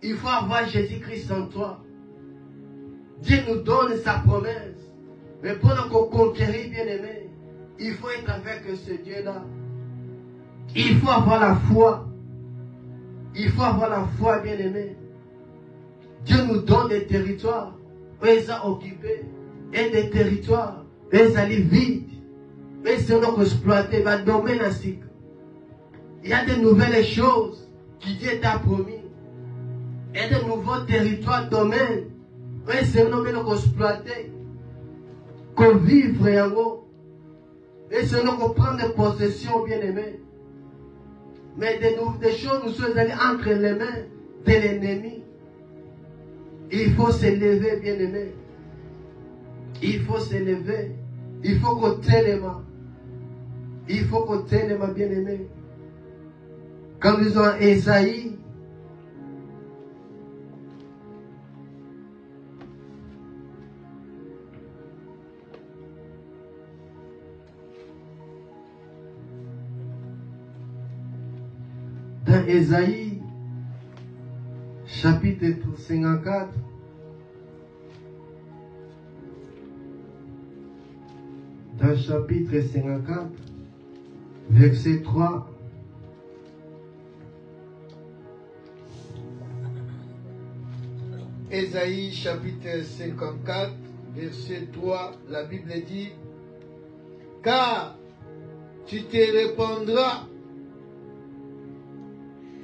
[SPEAKER 1] Il faut avoir Jésus-Christ en toi. Dieu nous donne sa promesse. Mais pour qu'on conquérir, bien aimé, il faut être avec ce Dieu-là. Il faut avoir la foi. Il faut avoir la foi, bien aimé. Dieu nous donne des territoires où ils sont occupés. Et des territoires où ils sont vides. Mais c'est nous exploiter, va dominer la cycle. Il y a de nouvelles choses qui Dieu t'a promis. Et de nouveaux territoires, domaines. Oui, c'est nous exploiter. Qu'on vive en haut. Et c'est nous qu'on prend des possessions, bien aimées. Mais des choses nous sommes allés entre les mains de l'ennemi. Il faut s'élever, bien aimé. Il faut s'élever. Il faut qu'on t'aime. Il faut qu'on t'aime, bien aimé. Comme nous avons Esaïe. Dans Esaïe, chapitre 54, dans chapitre 54, verset 3,
[SPEAKER 2] Ésaïe chapitre 54, verset 3, la Bible dit, car tu te répandras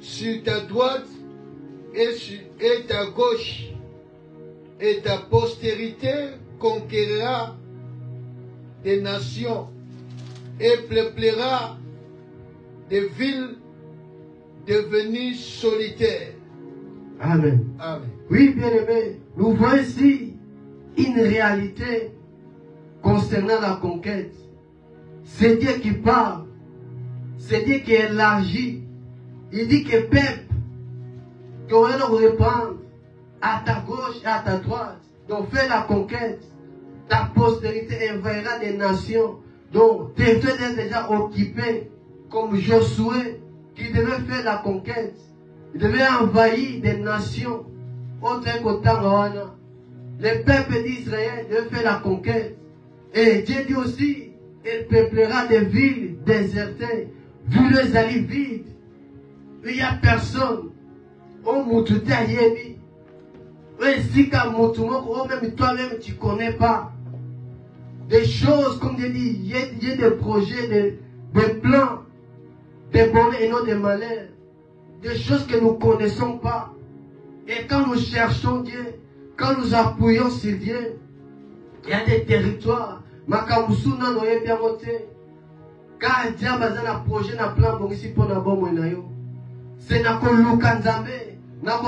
[SPEAKER 2] sur ta droite et ta gauche, et ta postérité conquérera des nations et peuplera des villes devenues solitaires.
[SPEAKER 1] Amen.
[SPEAKER 2] Amen.
[SPEAKER 1] Oui, bien aimé, nous voyons ici une réalité concernant la conquête. C'est Dieu qui parle, c'est Dieu qui élargit. Il dit que peuple, qu'on va nous répandre à ta gauche et à ta droite. Donc fais la conquête. Ta postérité envahira des nations. Donc tu es déjà occupé comme Josué qui devait faire la conquête. Il devait envahir des nations. Le peuple d'Israël devait faire la conquête. Et Dieu dit aussi, il peuplera des villes désertées, villes allées vides. Il n'y a personne. On moutouté à Yébi. Si même toi-même tu ne connais pas. Des choses, comme je dis, il y a des projets, des plans, des bonheurs et non des malheurs. Des choses que nous ne connaissons pas. Et quand nous cherchons Dieu, quand nous appuyons sur Dieu, il y a des territoires. Makamusuna no bien monté. Car Dieu a un projet, un plan pour ici pour la bonne. C'est qu'on nous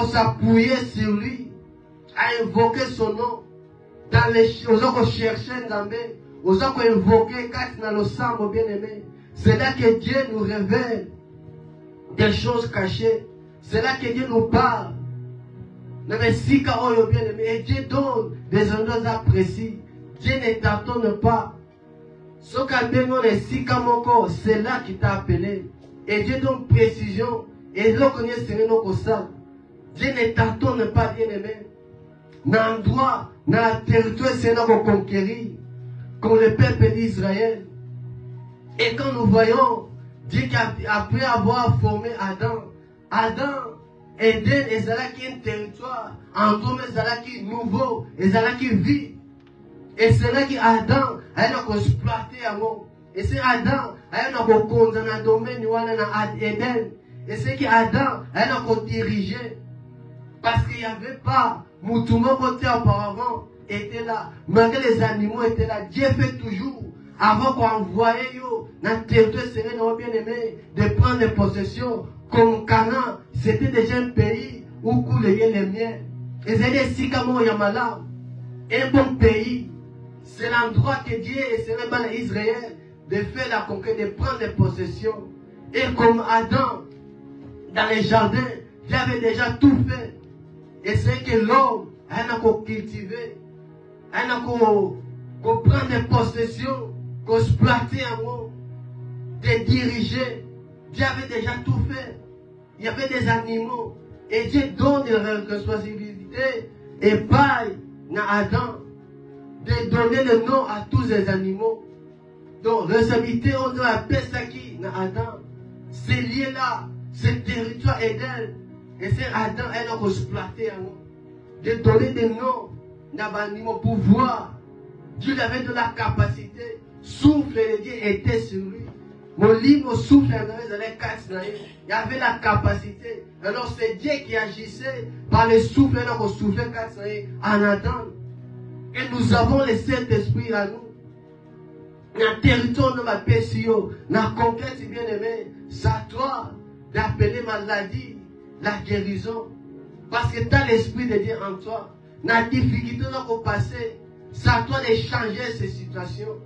[SPEAKER 1] s'appuyer sur lui, à invoquer son nom. Dans les choses qu'on cherchait, aux gens qu'on invoquait, dans le sang, bien aimé. C'est là que Dieu nous révèle des choses cachées. C'est là que Dieu nous parle. Mais si bien aimé, et Dieu donne des endroits précis. Dieu ne t'attend pas. C'est là qu'il t'a appelé. Et Dieu donne précision. Et là, qu'on est nos ça. Dieu ne t'attend pas, bien aimé. Dans l'endroit, dans le territoire, c'est là qu'on conquérit. Comme le peuple d'Israël. Et quand nous voyons, Dieu après avoir formé Adam, Eden, et là qui est un territoire, Andromède, et là qui est nouveau, et là qui vit. Et c'est là qu'Adam a exploité Amo. Et c'est Adam a condamné le domaine de Eden. Et c'est qu'Adam a dirigé. Parce qu'il n'y avait pas, Moutouma côté auparavant était là. Malgré les animaux étaient là. Dieu fait toujours. Avant qu'on envoyait dans le territoire serré, bien aimé, de prendre les possessions. Comme Canaan, c'était déjà un pays où coulaient les miens. Et c'est ici comme Yamala. Un bon pays. C'est l'endroit que Dieu et c'est le Israël de faire la conquête, de prendre les possessions. Et comme Adam, dans les jardins, Dieu avait déjà tout fait. Et c'est que l'homme a cultivé, a prendre des possessions, exploiter un mot, de diriger. Dieu avait déjà tout fait. Il y avait des animaux. Et Dieu donne des responsabilités et paille à Adam de donner le nom à tous les animaux. Donc, responsabilité, on doit appeler ça qui à Adam. C'est lié là, ce territoire Éden. Et c'est Adam, elle a exploité un mot. De donner des noms à animaux pour voir. Dieu avait de la capacité. Souffle de Dieu était sur lui. Mon livre souffle il y avait la capacité. Alors c'est Dieu qui agissait par le souffle en Adam. Et nous avons le Saint-Esprit à nous. Dans le territoire de ma PCO, dans la conquête bien aimé, c'est à toi d'appeler maladie la guérison. Parce que tu as l'Esprit de Dieu en toi. Dans la difficulté qu'on passé, c'est à toi de changer ces situations.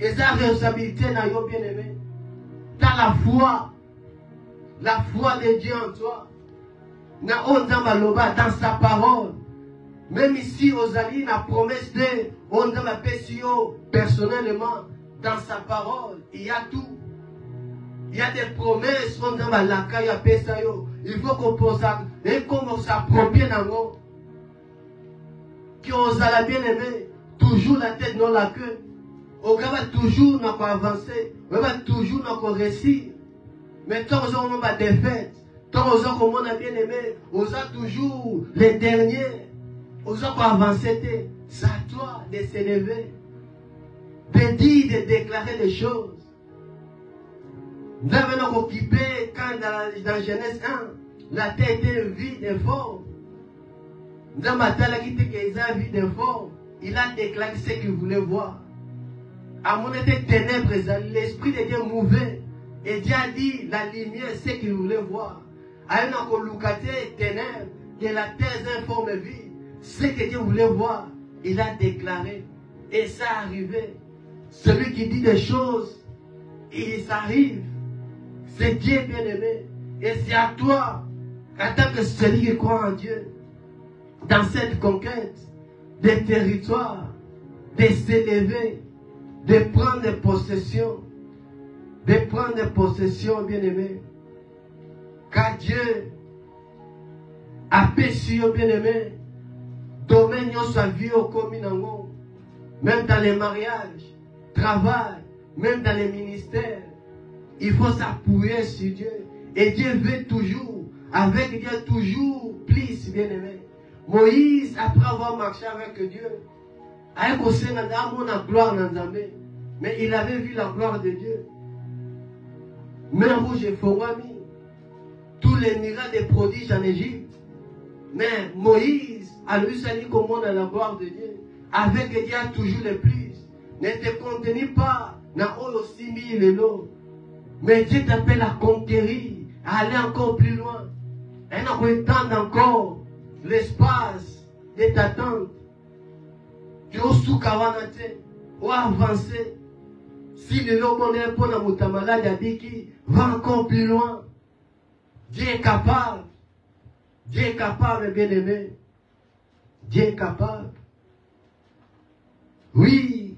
[SPEAKER 1] Et sa responsabilité dans le bien-aimé. Tu as la foi de Dieu en toi. Dans sa parole. Même ici, aux alliés, la promesse de Ondama PCO, personnellement, dans sa parole, il y a tout. Il y a des promesses, Ondama Lakaya PCO. Il faut qu'on pense à et qu'on s'approprie dans nous. Qu'on a bien aimé, toujours la tête, non la queue. On va toujours nous avancer, on va toujours nous réussir. Mais tant qu'on a des fêtes, tant qu'on a bien aimé, on a toujours les derniers. On a avancé, c'est à toi de s'élever, de dire, de déclarer des choses. Nous avons occupé, quand dans Genèse 1, la terre était vide et forme. Nous avons quitté qu'il a vide et forme. Il a déclaré ce qu'il voulait voir. À mon été ténèbres, l'esprit de Dieu mouvait. Et Dieu a dit, la lumière, c'est ce qu'il voulait voir. À un encoloucaté ténèbres, de la terre informe vide, ce que Dieu voulait voir, il a déclaré. Et ça arrivé. Celui qui dit des choses, il s'arrive. C'est Dieu bien-aimé. Et c'est à toi, en tant que celui qui croit en Dieu, dans cette conquête des territoires, de s'élever, de prendre des possessions, bien-aimé. Car Dieu a péché, bien-aimé, domaine sa vie au commun, même dans les mariages, travail, même dans les ministères. Il faut s'appuyer sur Dieu. Et Dieu veut toujours, avec Dieu toujours plus, bien-aimé. Moïse, après avoir marché avec Dieu, avec aussi la gloire dans Zambé, mais il avait vu la gloire de Dieu. Mer rouge et Forami, tous les miracles des prodiges en Égypte. Mais Moïse a lui sali comment dans la gloire de Dieu. Avec Dieu toujours le plus. Ne te contenu pas dans aussi mille et l'eau. Mais Dieu t'appelle à conquérir, à aller encore plus loin. Et à étendre encore l'espace de ta tente. Tu as sous-kawanate, ou avancer. Si le lot qu'on est pour la moutamala d'Adiki, va encore plus loin. Dieu est capable. Dieu est capable, bien-aimé. Dieu est capable. Oui,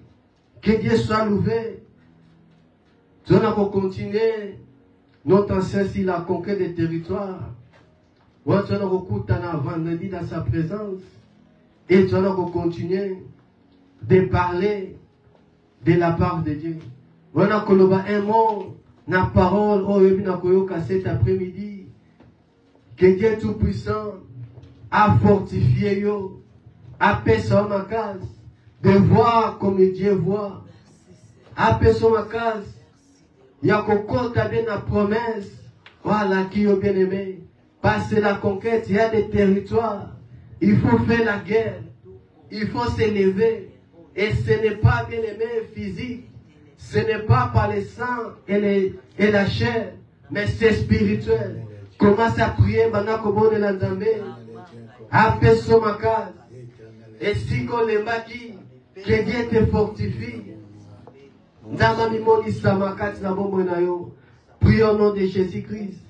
[SPEAKER 1] que Dieu soit loué. Nous allons continuer notre ancien sur la conquête des territoires. Nous allons écouter vendredi dans sa présence. Et nous allons continuer de parler de la part de Dieu. Nous allons un mot, la parole, cet après-midi. Que Dieu Tout-Puissant a fortifié, a fait sa case. de voir comme Dieu voit. Après son case, il y a qu'on a bien la promesse. Voilà qui est bien aimé. Passer la conquête, il y a des territoires. Il faut faire la guerre. Il faut s'élever. Et ce n'est pas bien aimé physique. Ce n'est pas par le sang et la chair, mais c'est spirituel. Commence à prier maintenant que la Nzambe. Après son case. Et si qu'on les bâtit, que Dieu te fortifie. Prions au nom de Jésus-Christ.